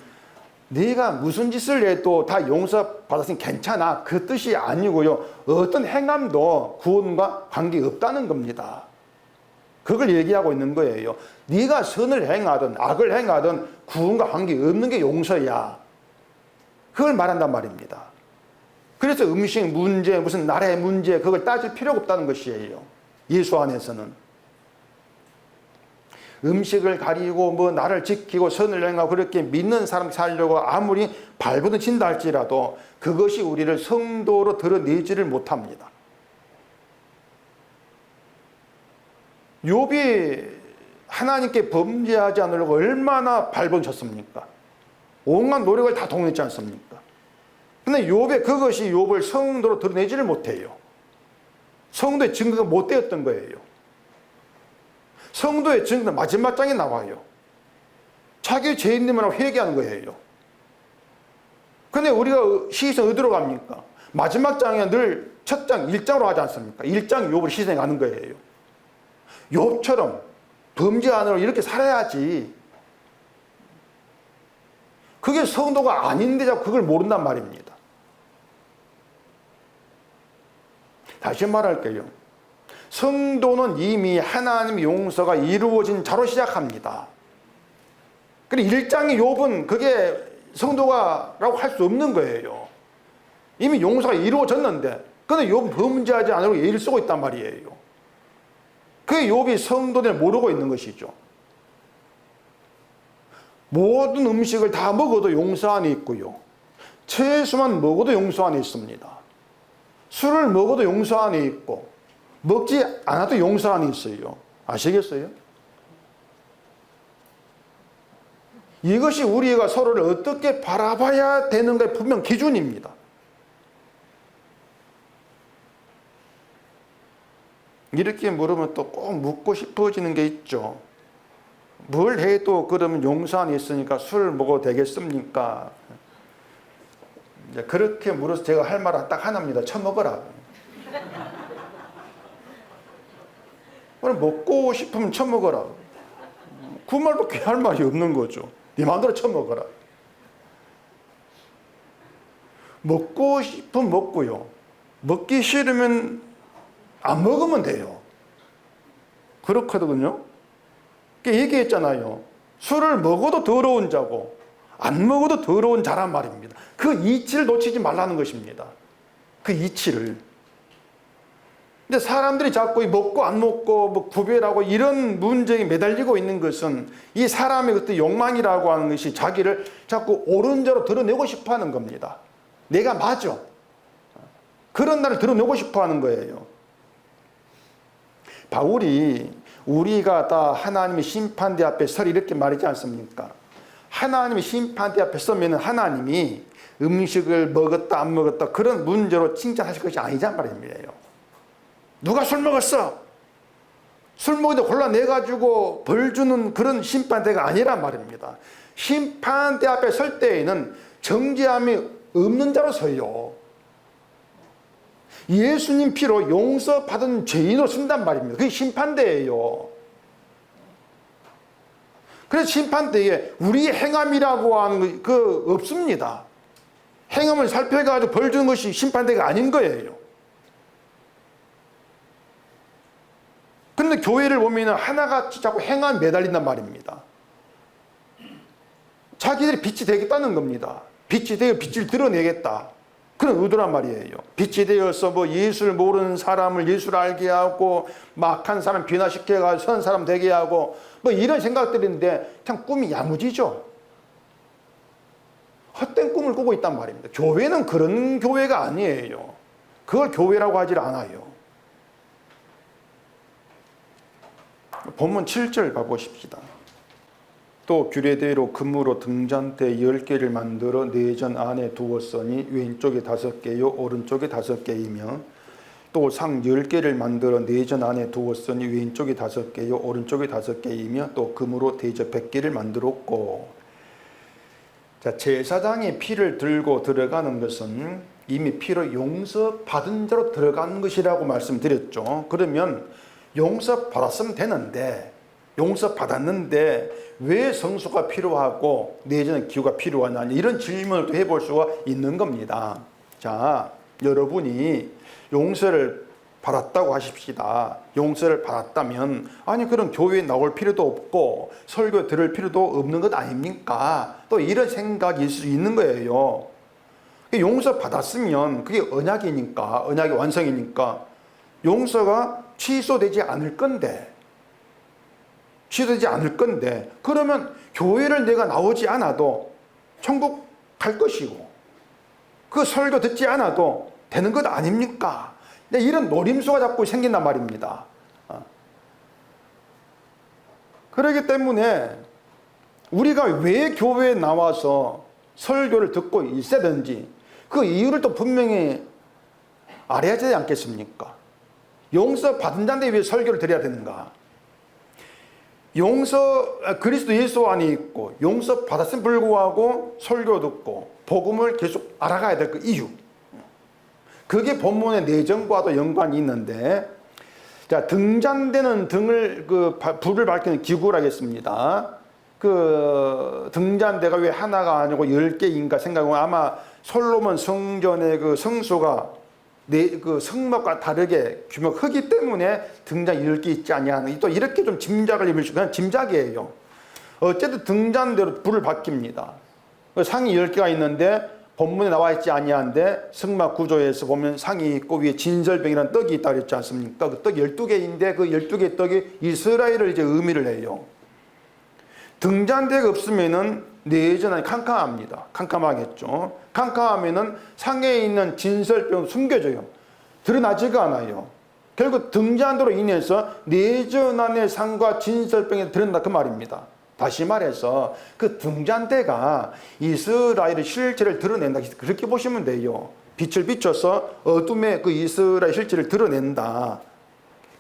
네가 무슨 짓을 해도 다 용서받았으니 괜찮아. 그 뜻이 아니고요. 어떤 행함도 구원과 관계없다는 겁니다. 그걸 얘기하고 있는 거예요. 네가 선을 행하든 악을 행하든 구원과 관계없는 게 용서야. 그걸 말한단 말입니다. 그래서 음식 문제, 무슨 나라의 문제 그걸 따질 필요가 없다는 것이에요. 예수 안에서는. 음식을 가리고 뭐 나를 지키고 선을 행하고 그렇게 믿는 사람 살려고 아무리 발버둥친다 할지라도 그것이 우리를 성도로 드러내지를 못합니다. 욥이 하나님께 범죄하지 않으려고 얼마나 발버둥쳤습니까? 온갖 노력을 다 동원했지 않습니까? 근데 욥의 그것이 욥을 성도로 드러내지를 못해요. 성도의 증거가 못 되었던 거예요. 성도의 증거는 마지막 장에 나와요. 자기 죄인됨을 회개하는 거예요. 근데 우리가 시선 어디로 갑니까? 마지막 장에 늘 첫 장 1장으로 하지 않습니까? 1장 욥을 시선에 가는 거예요. 욥처럼 범죄 안으로 이렇게 살아야지. 그게 성도가 아닌데 자꾸 그걸 모른단 말입니다. 다시 말할게요. 성도는 이미 하나님의 용서가 이루어진 자로 시작합니다. 그리고 1장의 욥은 그게 성도가라고 할 수 없는 거예요. 이미 용서가 이루어졌는데 근데 욥은 범죄하지 않으려고 예를 쓰고 있단 말이에요. 그게 욥이 성도를 모르고 있는 것이죠. 모든 음식을 다 먹어도 용서 안에 있고요. 채소만 먹어도 용서 안에 있습니다. 술을 먹어도 용서 안에 있고 먹지 않아도 용서 안에 있어요. 아시겠어요? 이것이 우리가 서로를 어떻게 바라봐야 되는가의 분명 기준입니다. 이렇게 물으면 또 꼭 묻고 싶어지는 게 있죠. 뭘 해도 그러면 용서 안에 있으니까 술 먹어도 되겠습니까? 이제 그렇게 물어서 제가 할 말은 딱 하나입니다. 처먹어라. 먹고 싶으면 처먹어라. 그 말밖에 할 말이 없는 거죠. 네 마음대로 처먹어라. 먹고 싶으면 먹고요. 먹기 싫으면 안 먹으면 돼요. 그렇거든요. 얘기했잖아요. 술을 먹어도 더러운 자고 안 먹어도 더러운 자란 말입니다. 그 이치를 놓치지 말라는 것입니다. 그 이치를. 근데 사람들이 자꾸 먹고 안 먹고 뭐 구별하고 이런 문제에 매달리고 있는 것은 이 사람의 그때 욕망이라고 하는 것이 자기를 자꾸 옳은 자로 드러내고 싶어 하는 겁니다. 내가 맞아. 그런 나를 드러내고 싶어 하는 거예요. 바울이 우리가 다 하나님의 심판대 앞에 서리 이렇게 말하지 않습니까? 하나님의 심판대 앞에 서면 하나님이 음식을 먹었다 안 먹었다 그런 문제로 칭찬하실 것이 아니란 말이에요. 누가 술 먹었어? 술 먹는데 골라내가지고 벌 주는 그런 심판대가 아니란 말입니다. 심판대 앞에 설 때에는 정죄함이 없는 자로 서요. 예수님 피로 용서받은 죄인으로 쓴단 말입니다. 그게 심판대예요. 그래서 심판대에 우리의 행함이라고 하는 그 없습니다. 행함을 살펴가지고 벌 주는 것이 심판대가 아닌 거예요. 근데 교회를 보면 하나같이 자꾸 행함 매달린단 말입니다. 자기들이 빛이 되겠다는 겁니다. 빛이 되어 빛을 드러내겠다. 그런 의도란 말이에요. 빛이 되어서 뭐 예수를 모르는 사람을 예수를 알게 하고 막한 사람 변화시켜가지고 선 사람 되게 하고 뭐 이런 생각들인데 참 꿈이 야무지죠. 헛된 꿈을 꾸고 있단 말입니다. 교회는 그런 교회가 아니에요. 그걸 교회라고 하질 않아요. 본문 7절 봐보십시다. 또 규례대로 금으로 등잔대 10개를 만들어 내전 안에 두었으니 왼쪽에 5개요 오른쪽에 5개이며 또 상 10개를 만들어 내전 안에 두었으니 왼쪽에 5개요 오른쪽에 5개이며 또 금으로 대접 100개를 만들었고. 자, 제사장이 피를 들고 들어가는 것은 이미 피로 용서받은 자로 들어가는 것이라고 말씀드렸죠. 그러면 용서받았으면 되는데 용서받았는데 왜 성수가 필요하고 내전의 기후가 필요하냐 이런 질문을 또 해볼 수가 있는 겁니다. 자, 여러분이 용서를 받았다고 하십시다. 용서를 받았다면 아니 그럼 교회에 나올 필요도 없고 설교 들을 필요도 없는 것 아닙니까? 또 이런 생각일 수 있는 거예요. 용서 받았으면 그게 언약이니까 언약의 완성이니까 용서가 취소되지 않을 건데 시도되지 않을 건데, 그러면 교회를 내가 나오지 않아도 천국 갈 것이고 그 설교 듣지 않아도 되는 것 아닙니까? 이런 노림수가 자꾸 생긴단 말입니다. 그렇기 때문에 우리가 왜 교회에 나와서 설교를 듣고 있어야 되는지 그 이유를 또 분명히 알아야 되지 않겠습니까? 용서 받은 자인데 왜 설교를 드려야 되는가? 그리스도 예수 안에 있고 용서 받았음에 불구하고 설교 듣고 복음을 계속 알아가야 될 그 이유, 그게 본문의 내정과도 연관이 있는데, 자, 등잔대는 불을 밝히는 기구라 하겠습니다. 그 등잔대가 왜 하나가 아니고 10개인가 생각하면 아마 솔로몬 성전의 그 성소가 그 성막과 다르게 규모가 크기 때문에 등잔 10개 있지 않냐, 또 이렇게 좀 짐작을 해볼 수 있고, 그냥 짐작이에요. 어쨌든 등잔대로 불을 밝힙니다. 상이 10개가 있는데 본문에 나와 있지 아니한데 성막 구조에서 보면 상이 있고 위에 진설병이라는 떡이 있다고 했지 않습니까? 그 떡이 12개인데 그 12개의 떡이 이스라엘을 이제 의미를 해요. 등잔대가 없으면은 내전하니 캄캄합니다. 캄캄하겠죠. 캄캄하면은 상에 있는 진설병 숨겨져요. 드러나지가 않아요. 결국 등잔대로 인해서 내전안의 상과 진설병이 드러난다 그 말입니다. 다시 말해서 그 등잔대가 이스라엘의 실체를 드러낸다, 그렇게 보시면 돼요. 빛을 비춰서 어둠의 그 이스라엘 실체를 드러낸다.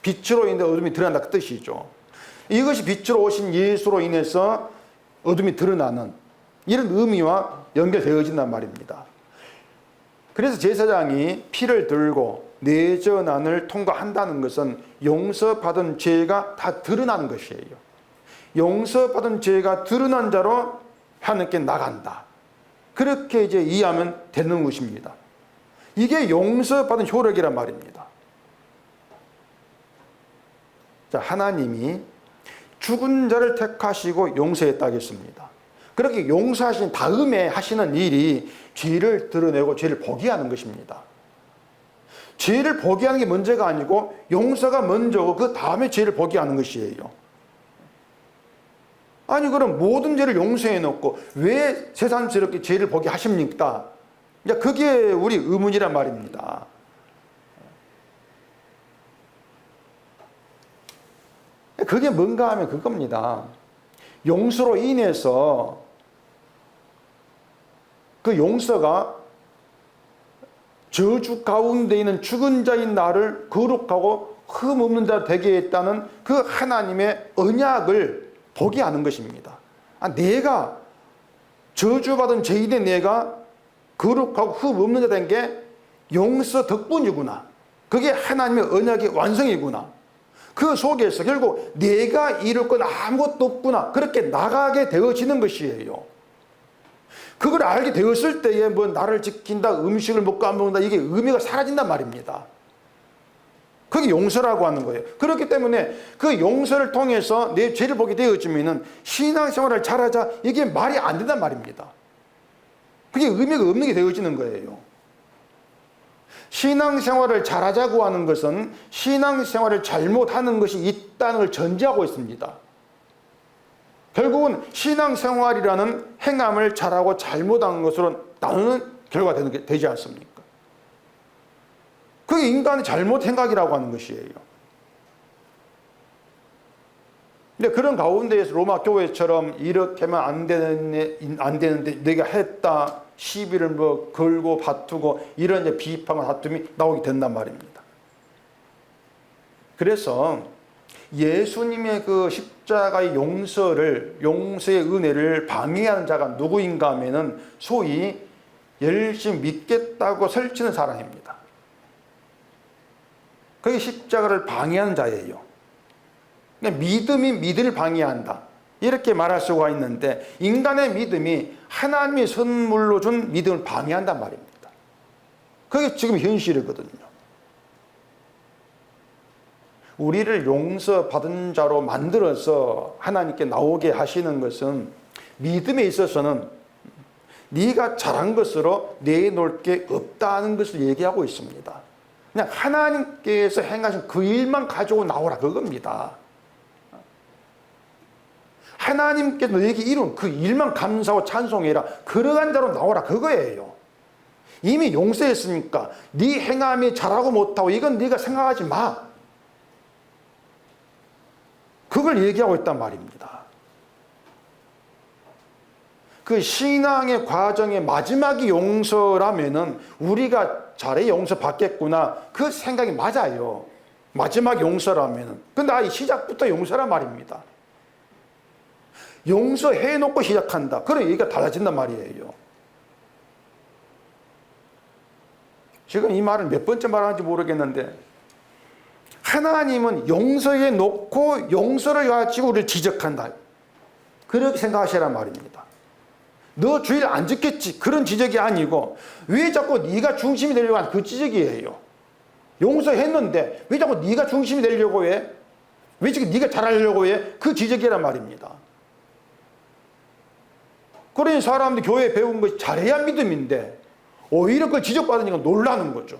빛으로 인해 어둠이 드러난다 그 뜻이죠. 이것이 빛으로 오신 예수로 인해서 어둠이 드러나는 이런 의미와 연결되어진단 말입니다. 그래서 제사장이 피를 들고 내전안을 통과한다는 것은 용서받은 죄가 다 드러나는 것이에요. 용서받은 죄가 드러난 자로 하나님께 나간다. 그렇게 이제 이해하면 되는 것입니다. 이게 용서받은 효력이란 말입니다. 자, 하나님이 죽은 자를 택하시고 용서했다 하겠습니다. 그렇게 용서하신 다음에 하시는 일이 죄를 드러내고 죄를 포기하는 것입니다. 죄를 포기하는 게 문제가 아니고 용서가 먼저고 그 다음에 죄를 포기하는 것이에요. 아니 그럼 모든 죄를 용서해 놓고 왜 세상스럽게 죄를 포기하십니까? 그게 우리 의문이란 말입니다. 그게 뭔가 하면 그겁니다. 용서로 인해서 그 용서가 저주 가운데 있는 죽은 자인 나를 거룩하고 흠없는 자 되게 했다는 그 하나님의 언약을 보게 하는 것입니다. 내가 저주받은 죄인의 내가 거룩하고 흠없는 자 된 게 용서 덕분이구나. 그게 하나님의 언약의 완성이구나. 그 속에서 결국 내가 이룰 건 아무것도 없구나. 그렇게 나가게 되어지는 것이에요. 그걸 알게 되었을 때에 뭐 나를 지킨다, 음식을 먹고 안 먹는다, 이게 의미가 사라진단 말입니다. 그게 용서라고 하는 거예요. 그렇기 때문에 그 용서를 통해서 내 죄를 보게 되어지면은 신앙생활을 잘하자, 이게 말이 안 된단 말입니다. 그게 의미가 없는 게 되어지는 거예요. 신앙생활을 잘하자고 하는 것은 신앙생활을 잘못하는 것이 있다는 걸 전제하고 있습니다. 결국은 신앙생활이라는 행함을 잘하고 잘못한 것으로 나누는 결과가 되지 않습니까? 그게 인간의 잘못 행각이라고 하는 것이에요. 근데 그런 가운데에서 로마 교회처럼 이렇게 하면 안 되는데 내가 했다, 시비를 뭐 걸고 다투고 이런 이제 비판과 다툼이 나오게 된단 말입니다. 그래서 예수님의 그 십자가의 용서의 은혜를 방해하는 자가 누구인가 하면은 소위 열심히 믿겠다고 설치는 사람입니다. 그게 십자가를 방해하는 자예요. 믿음이 믿음을 방해한다, 이렇게 말할 수가 있는데 인간의 믿음이 하나님의 선물로 준 믿음을 방해한단 말입니다. 그게 지금 현실이거든요. 우리를 용서받은 자로 만들어서 하나님께 나오게 하시는 것은 믿음에 있어서는 네가 잘한 것으로 내놓을 게 없다는 것을 얘기하고 있습니다. 그냥 하나님께서 행하신 그 일만 가지고 나오라, 그겁니다. 하나님께서 너에게 이룬 그 일만 감사하고 찬송해라. 걸어간 대로 나오라. 그거예요. 이미 용서했으니까 네 행함이 잘하고 못하고 이건 네가 생각하지 마. 그걸 얘기하고 있단 말입니다. 그 신앙의 과정의 마지막이 용서라면은 우리가 잘해 용서받겠구나. 그 생각이 맞아요. 마지막 용서라면은. 근데 아예 시작부터 용서란 말입니다. 용서해놓고 시작한다. 그래 얘기가 달라진단 말이에요. 지금 이 말을 몇 번째 말하는지 모르겠는데 하나님은 용서해놓고 용서를 가지고 우리를 지적한다. 그렇게 생각하시란 말입니다. 너 주일 안 지켰지? 그런 지적이 아니고 왜 자꾸 네가 중심이 되려고 하는 그 지적이에요. 용서했는데 왜 자꾸 네가 중심이 되려고 해? 왜 지금 네가 잘하려고 해? 그 지적이란 말입니다. 그러니 사람들이 교회에 배운 것이 잘해야 믿음인데 오히려 그걸 지적받으니까 놀라는 거죠.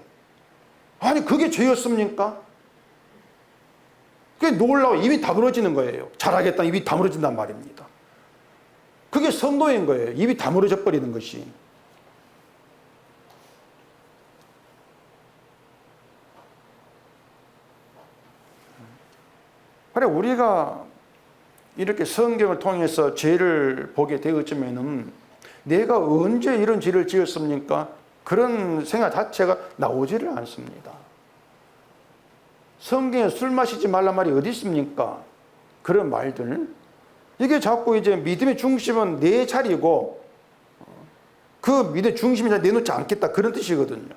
아니 그게 죄였습니까? 그게 놀라고 입이 다물어지는 거예요. 잘하겠다 입이 다물어진단 말입니다. 그게 성도인 거예요. 입이 다물어져 버리는 것이. 그래 우리가 이렇게 성경을 통해서 죄를 보게 되어지면은 내가 언제 이런 죄를 지었습니까? 그런 생각 자체가 나오지를 않습니다. 성경에 술 마시지 말란 말이 어디 있습니까? 그런 말들. 이게 자꾸 이제 믿음의 중심은 내 자리고 그 믿음의 중심이 내놓지 않겠다. 그런 뜻이거든요.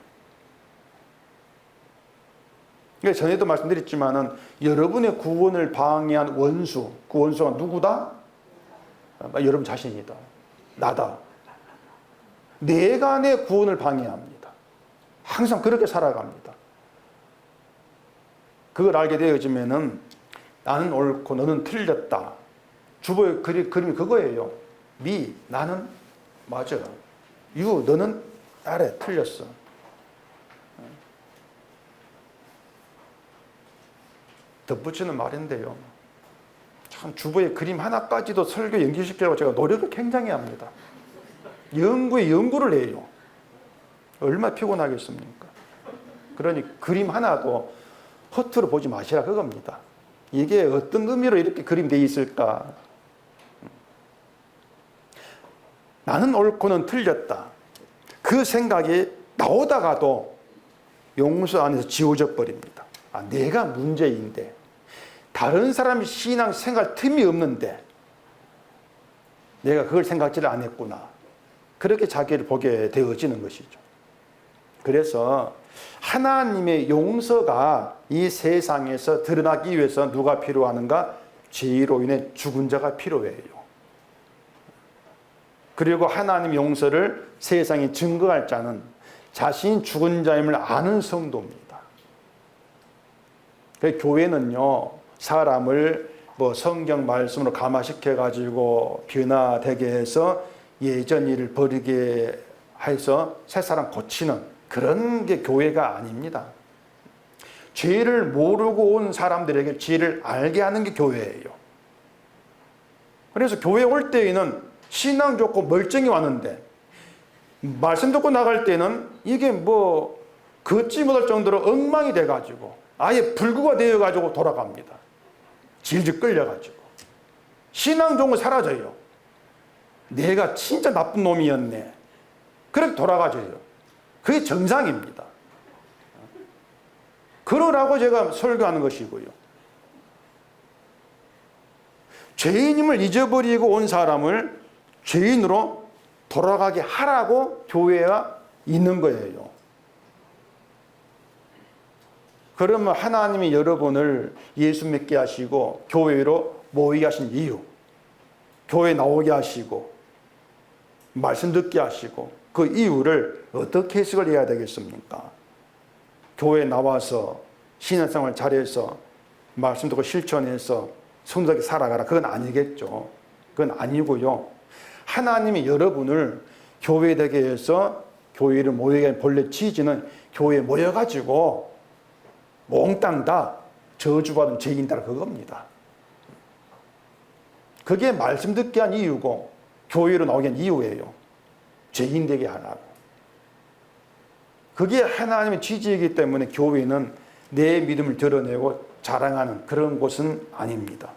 전에도 말씀드렸지만은 여러분의 구원을 방해한 원수, 그 원수가 누구다? 여러분 자신이다. 나다. 내가 내 구원을 방해합니다. 항상 그렇게 살아갑니다. 그걸 알게 되어지면은 나는 옳고 너는 틀렸다. 주보의 그림이 그거예요. 나는 맞아. 너는 아래 틀렸어. 덧붙이는 말인데요. 참 주보의 그림 하나까지도 설교 연기시키려고 제가 노력을 굉장히 합니다. 연구에 연구를 해요. 얼마나 피곤하겠습니까? 그러니 그림 하나도 허투루 보지 마시라 그겁니다. 이게 어떤 의미로 이렇게 그림되어 있을까? 나는 옳고는 틀렸다. 그 생각이 나오다가도 용서 안에서 지워져 버립니다. 내가 문제인데 다른 사람이 신앙 생각할 틈이 없는데 내가 그걸 생각지를 안 했구나. 그렇게 자기를 보게 되어지는 것이죠. 그래서 하나님의 용서가 이 세상에서 드러나기 위해서 누가 필요하는가? 죄로 인해 죽은 자가 필요해요. 그리고 하나님의 용서를 세상에 증거할 자는 자신이 죽은 자임을 아는 성도입니다. 교회는요, 사람을 성경 말씀으로 감화시켜가지고 변화되게 해서 예전 일을 버리게 해서 새 사람 고치는 그런 게 교회가 아닙니다. 죄를 모르고 온 사람들에게 죄를 알게 하는 게 교회예요. 그래서 교회 올 때에는 신앙 좋고 멀쩡히 왔는데 말씀 듣고 나갈 때는 이게 걷지 못할 정도로 엉망이 돼가지고 아예 불구가 되어가지고 돌아갑니다. 질질 끌려가지고. 신앙 좋은 거 사라져요. 내가 진짜 나쁜 놈이었네. 그렇게 돌아가져요. 그게 정상입니다. 그러라고 제가 설교하는 것이고요. 죄인임을 잊어버리고 온 사람을 죄인으로 돌아가게 하라고 교회가 있는 거예요. 그러면 하나님이 여러분을 예수 믿게 하시고 교회로 모이게 하신 이유, 교회 나오게 하시고 말씀 듣게 하시고 그 이유를 어떻게 해석을 해야 되겠습니까? 교회에 나와서 신앙생활 잘해서 말씀 듣고 실천해서 성도답게 살아가라. 그건 아니겠죠. 그건 아니고요. 하나님이 여러분을 교회 되게 해서 교회를 모이게 한 본래 취지는 교회에 모여가지고 몽땅 다 저주받은 죄인이다 그겁니다. 그게 말씀 듣게 한 이유고 교회로 나오게 한 이유예요. 죄인 되게 하라고. 그게 하나님의 취지이기 때문에 교회는 내 믿음을 드러내고 자랑하는 그런 곳은 아닙니다.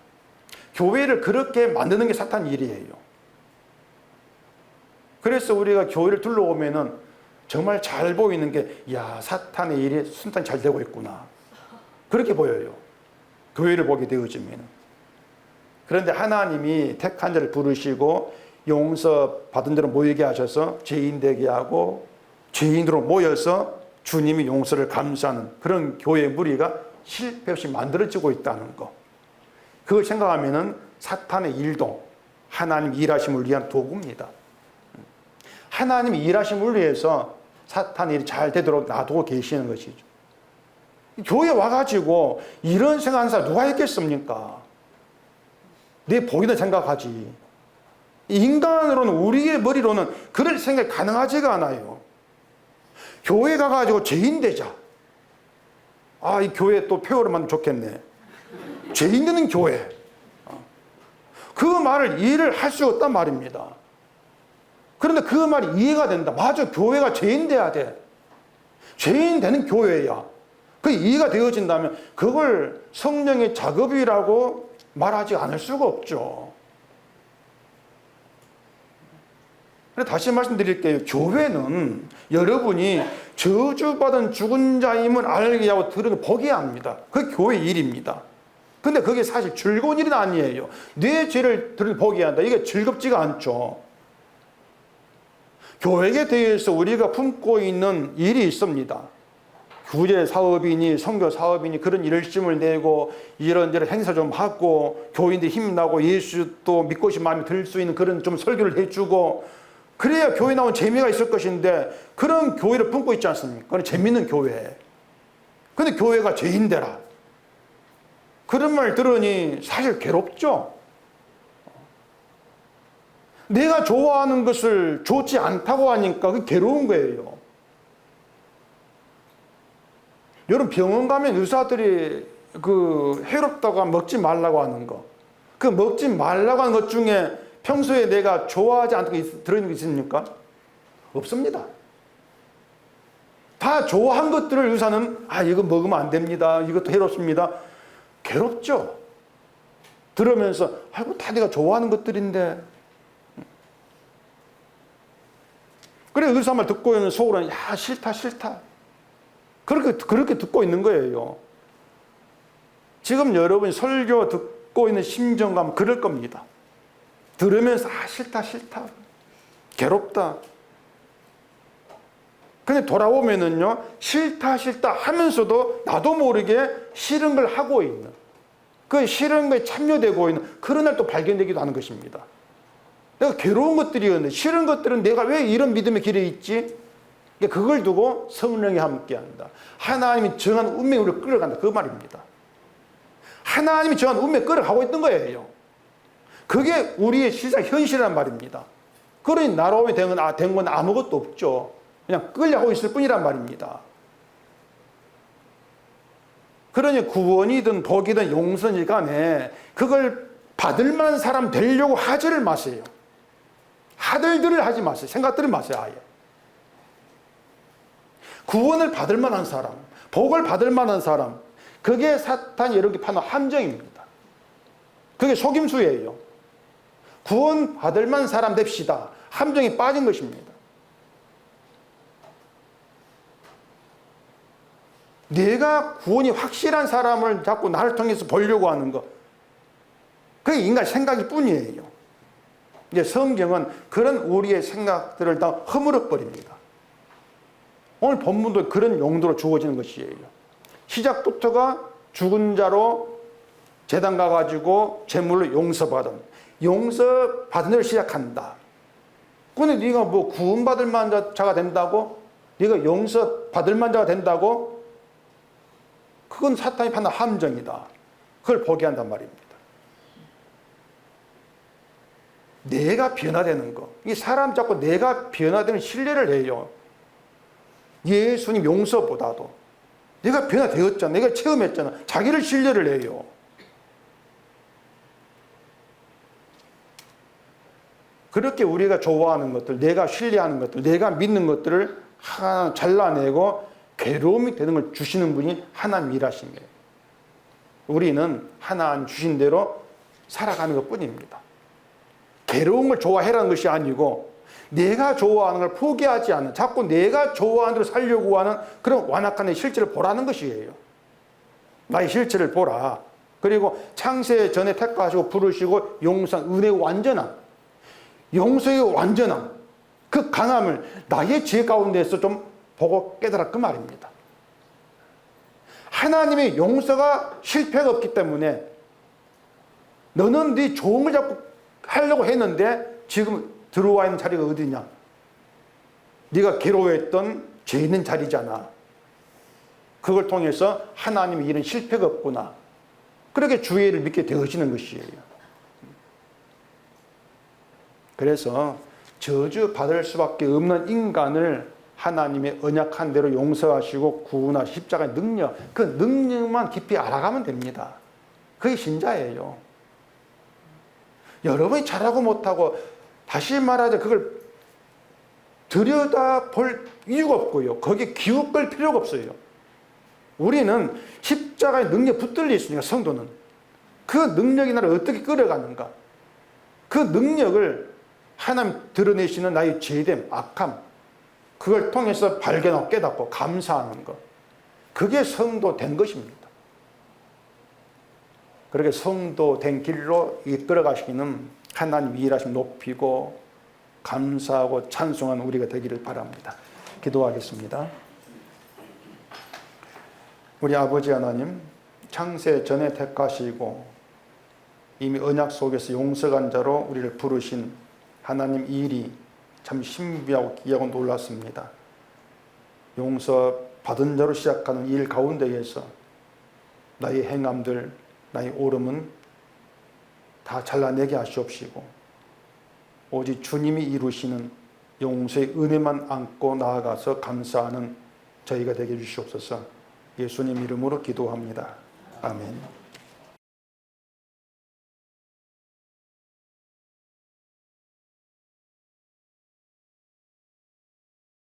교회를 그렇게 만드는 게 사탄 일이에요. 그래서 우리가 교회를 둘러오면은 정말 잘 보이는 게, 야, 사탄의 일이 순탄히 잘 되고 있구나. 그렇게 보여요. 교회를 보게 되어지면. 그런데 하나님이 택한 자를 부르시고 용서 받은 대로 모이게 하셔서 죄인 되게 하고 죄인으로 모여서 주님이 용서를 감사하는 그런 교회 무리가 실패 없이 만들어지고 있다는 거. 그걸 생각하면은 사탄의 일도 하나님 일하심을 위한 도구입니다. 하나님이 일하심을 위해서 사탄의 일이 잘 되도록 놔두고 계시는 것이죠. 교회에 와가지고 이런 생각하는 사람 누가 있겠습니까? 내 복이다 생각하지. 인간으로는, 우리의 머리로는 그럴 생각이 가능하지가 않아요. 교회 가가지고 죄인 되자. 아, 이 교회 또 표어를 만들면 좋겠네. 죄인 되는 교회. 그 말을 이해를 할 수 없단 말입니다. 그런데 그 말이 이해가 된다. 맞아, 교회가 죄인 돼야 돼. 죄인 되는 교회야. 그 이해가 되어진다면 그걸 성령의 작업이라고 말하지 않을 수가 없죠. 다시 말씀드릴게요. 교회는 여러분이 저주받은 죽은 자임을 알게 하고 들은 보게 합니다. 그게 교회 일입니다. 근데 그게 사실 즐거운 일은 아니에요. 내 죄를 보게 한다. 이게 즐겁지가 않죠. 교회에 대해서 우리가 품고 있는 일이 있습니다. 구제 사업이니 선교 사업이니 그런 열심을 내고 이런저런 행사 좀 하고 교인들이 힘나고 예수 또 믿고 싶은 마음이 들 수 있는 그런 좀 설교를 해주고 그래야 교회 나온 재미가 있을 것인데 그런 교회를 품고 있지 않습니까? 그건 재밌는 교회. 근데 교회가 죄인되라. 그런 말 들으니 사실 괴롭죠. 내가 좋아하는 것을 좋지 않다고 하니까 그게 괴로운 거예요. 여러분 병원 가면 의사들이 그 해롭다고 하면 먹지 말라고 하는 거. 그 먹지 말라고 하는 것 중에 평소에 내가 좋아하지 않는 게 들어있는 게 있습니까? 없습니다. 다 좋아한 것들을 의사는 이거 먹으면 안 됩니다. 이것도 해롭습니다. 괴롭죠. 들으면서 다 내가 좋아하는 것들인데. 그래 의사 말 듣고 있는 속으로는 싫다. 그렇게 듣고 있는 거예요. 지금 여러분이 설교 듣고 있는 심정감 그럴 겁니다. 들으면서 싫다 괴롭다. 근데 돌아오면은요 싫다 하면서도 나도 모르게 싫은 걸 하고 있는 그 싫은 거에 참여되고 있는 그런 날 또 발견되기도 하는 것입니다. 내가 괴로운 것들이었는데 싫은 것들은 내가 왜 이런 믿음의 길에 있지? 그걸 두고 성령이 함께한다. 하나님이 정한 운명이 우리를 끌어간다. 그 말입니다. 하나님이 정한 운명을 끌어가고 있던 거예요. 그게 우리의 실상 현실이란 말입니다. 그러니 나로 된 건 아무것도 없죠. 그냥 끌려가고 있을 뿐이란 말입니다. 그러니 구원이든 복이든 용서이든 간에 그걸 받을 만한 사람 되려고 하지를 마세요. 하들들을 하지 마세요. 생각들을 마세요. 아예. 구원을 받을 만한 사람, 복을 받을 만한 사람, 그게 사탄이 이렇게 파는 함정입니다. 그게 속임수예요. 구원 받을 만한 사람 됩시다. 함정이 빠진 것입니다. 내가 구원이 확실한 사람을 자꾸 나를 통해서 보려고 하는 것, 그게 인간 생각일 뿐이에요. 이제 성경은 그런 우리의 생각들을 다 허물어 버립니다. 오늘 본문도 그런 용도로 주어지는 것이에요. 시작부터가 죽은 자로 제단 가가지고 제물로 용서받은 대로 시작한다. 근데 네가 뭐 구원받을 만한 자가 된다고? 네가 용서받을 만한 자가 된다고? 그건 사탄이 판단 함정이다. 그걸 보게 한단 말입니다. 내가 변화되는 거. 이 사람 자꾸 내가 변화되는 신뢰를 해요. 예수님 용서보다도. 내가 변화되었잖아. 내가 체험했잖아. 자기를 신뢰를 해요. 그렇게 우리가 좋아하는 것들, 내가 신뢰하는 것들, 내가 믿는 것들을 하나 잘라내고 괴로움이 되는 걸 주시는 분이 하나님 일하신 거예요. 우리는 하나님 주신 대로 살아가는 것 뿐입니다. 괴로운 걸 좋아해라는 것이 아니고 내가 좋아하는 걸 포기하지 않는, 자꾸 내가 좋아하는 대로 살려고 하는 그런 완악한 내 실체를 보라는 것이에요. 나의 실체를 보라. 그리고 창세 전에 택하시고 부르시고 용서한 은혜의 완전함, 용서의 완전함, 그 강함을 나의 지혜 가운데서 좀 보고 깨달아 그 말입니다. 하나님의 용서가 실패가 없기 때문에 너는 네 좋은 걸 자꾸 하려고 했는데 지금 들어와 있는 자리가 어디냐? 네가 괴로워했던 죄 있는 자리잖아. 그걸 통해서 하나님의 일은 실패가 없구나. 그렇게 주의를 믿게 되어지는 것이에요. 그래서 저주 받을 수밖에 없는 인간을 하나님의 언약한 대로 용서하시고 구원하시고 십자가의 능력, 그 능력만 깊이 알아가면 됩니다. 그게 신자예요. 여러분이 잘하고 못하고 다시 말하자 그걸 들여다볼 이유가 없고요. 거기에 기웃걸 필요가 없어요. 우리는 십자가의 능력 붙들려 있으니까 성도는 그 능력이 나를 어떻게 끌어가는가, 그 능력을 하나님 드러내시는 나의 죄됨, 악함, 그걸 통해서 발견하고 깨닫고 감사하는 것, 그게 성도 된 것입니다. 그렇게 성도 된 길로 이끌어 가시는 하나님 일하심 높이고 감사하고 찬송하는 우리가 되기를 바랍니다. 기도하겠습니다. 우리 아버지 하나님, 창세 전에 택하시고 이미 언약 속에서 용서한 자로 우리를 부르신 하나님 일이 참 신비하고 귀하고 놀랐습니다. 용서 받은 자로 시작하는 일 가운데에서 나의 행함들, 나의 오름은 다 잘라내게 하시옵시고 오직 주님이 이루시는 용서의 은혜만 안고 나아가서 감사하는 저희가 되게 해주시옵소서. 예수님 이름으로 기도합니다. 아멘.